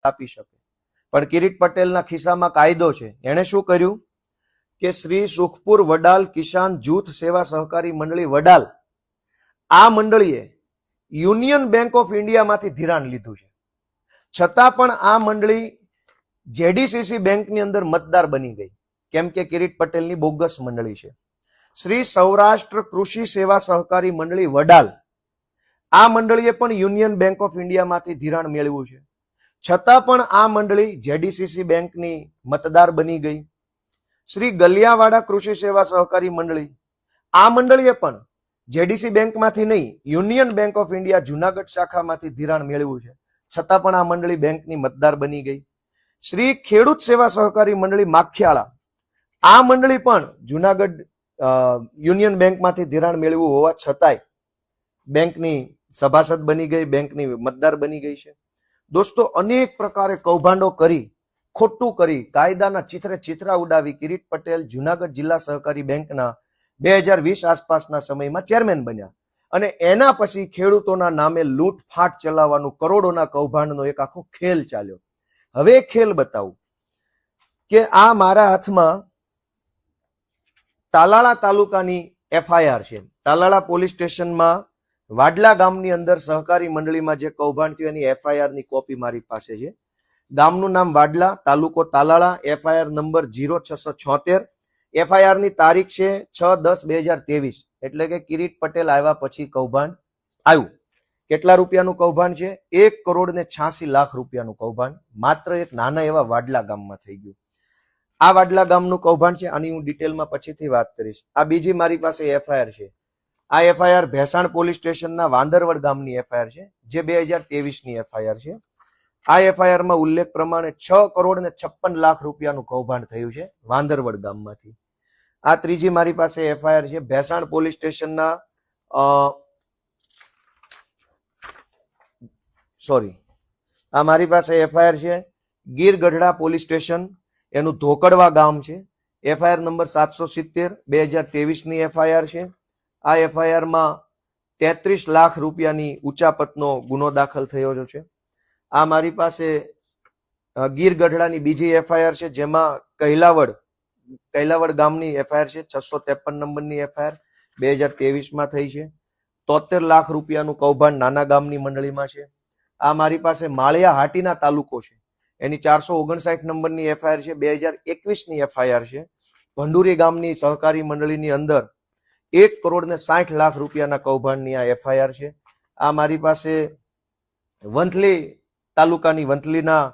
આપી શકે, પણ કિરીટ પટેલના ખિસ્સામાં કાયદો છે. એણે શું કર્યું કે શ્રી સુખપુર વડાલ કિસાન જૂથ સેવા સહકારી મંડળી વડાલ, આ મંડળીએ યુનિયન બેંક ઓફ ઇન્ડિયામાંથી ધિરાણ લીધું છે, છતાં પણ આ મંડળી જેડીસીસી બેંકની અંદર મતદાર બની ગઈ, કેમ કે કિરીટ પટેલની બોગસ મંડળી છે. શ્રી સૌરાષ્ટ્ર કૃષિ સેવા સહકારી મંડળી વડાલ, આ મંડળીએ પણ યુનિયન બેંક ઓફ ઇન્ડિયામાંથી ધિરાણ મેળવ્યું છે, છતાં પણ આ મંડળી જેડીસીસી બેંકની મતદાર બની ગઈ. શ્રી ગલિયાવાડા કૃષિ સેવા સહકારી મંડળી, આ મંડળીએ પણ જેડીસી બેંકમાંથી નહીં, Union Bank of India Junagadh શાખામાંથી ધિરાણ મેળવ્યું છે, છતાં પણ આ મંડળી બેંકની મતદાર બની ગઈ. શ્રી ખેડૂત સેવા સહકારી મંડળી માખિયાળા, આ મંડળી પણ જુનાગઢ યુનિયન બેંકમાંથી ધિરાણ મેળવ્યું હોવા છતાંય બેંકની સભાસદ બની ગઈ, બેંકની મતદાર બની ગઈ છે. દોસ્તો, અનેક પ્રકારે કૌભાંડો કરી, ખોટું કરી, કાયદાના ચિત્રા ઉડાવી કિરીટ પટેલ જુનાગઢ જિલ્લા સહકારી બેંકના 2020 આસપાસના સમયમાં ચેરમેન બન્યા, અને એના પછી ખેડૂતોના નામે લૂંટફાટ ચલાવવાનું, કરોડોના કૌભાંડનો એક આખો ખેલ ચાલ્યો. હવે ખેલ બતાવું કે આ મારા હાથમાં તાલાળા તાલુકાની એફઆઈઆર છે. તાલાળા પોલીસ સ્ટેશનમાં વાડલા ગામની અંદર સહકારી મંડળીમાં જે કૌભાંડ થયું એની એફઆઈઆર ની કોપી મારી પાસે છે. ગામનું નામ વાડલા, તાલુકો તાલાળા, એફઆઈઆર નંબર 0676. એફઆઈઆર ની તારીખ છે 6/10/2023, એટલે કે કિરીટ પટેલ આવ્યા પછી કૌભાંડ આવ્યું. કેટલા રૂપિયાનું કૌભાંડ છે? 1,86,00,000 રૂપિયાનું કૌભાંડ માત્ર એક નાના એવા વાડલા ગામમાં થઈ ગયું. આ વાડલા ગામનું કૌભાંડ છે, આની હું ડિટેલમાં પછીથી વાત કરીશ. આ બીજી મારી પાસે એફઆઈઆર છે. આ એફઆઈઆર ભેસાણ પોલીસ સ્ટેશનના વાંદરવડ ગામની એફઆઈઆર છે, જે 2023 ની એફઆઈઆર છે. આ એફઆઈઆર માં ઉલ્લેખ પ્રમાણે 6,56,00,000 રૂપિયાનું કૌભાંડ થયું છે વાંદરવડ ગામમાંથી. આ ત્રીજી મારી પાસે એફઆઈઆર છે ભેસાણ પોલીસ સ્ટેશનના આ મારી પાસે એફઆઈઆર છે ગીર ગઢડા પોલીસ સ્ટેશન, એનું ધોકડવા ગામ છે. એફઆઈઆર નંબર 770 2023 ની એફઆઈઆર છે. આ એફઆઈઆર માં 33 લાખ રૂપિયાની ઉચાપતનો ગુનો દાખલ થયો છે. આ મારી પાસે ગીર ગઢડાની બીજી એફઆઈઆર છે, જેમાં કૈલાવડ ગામની એફઆઈઆર છે. 653 નંબરની એફઆઈઆર 2023 માં થઈ છે. 73 લાખ રૂપિયાનું કૌભાંડ નાના ગામની મંડળીમાં છે. આ મારી પાસે માળિયા હાટીના તાલુકો છે, એની 459 નંબરની એફઆઈઆર છે, 2021 ની એફઆઈઆર છે. ભંડુરી ગામની સહકારી મંડળીની અંદર 1,60,00,000 રૂપિયાના કૌભાંડની આ એફઆઈઆર છે. આ મારી પાસે વંથલી તાલુકાની વંથલીના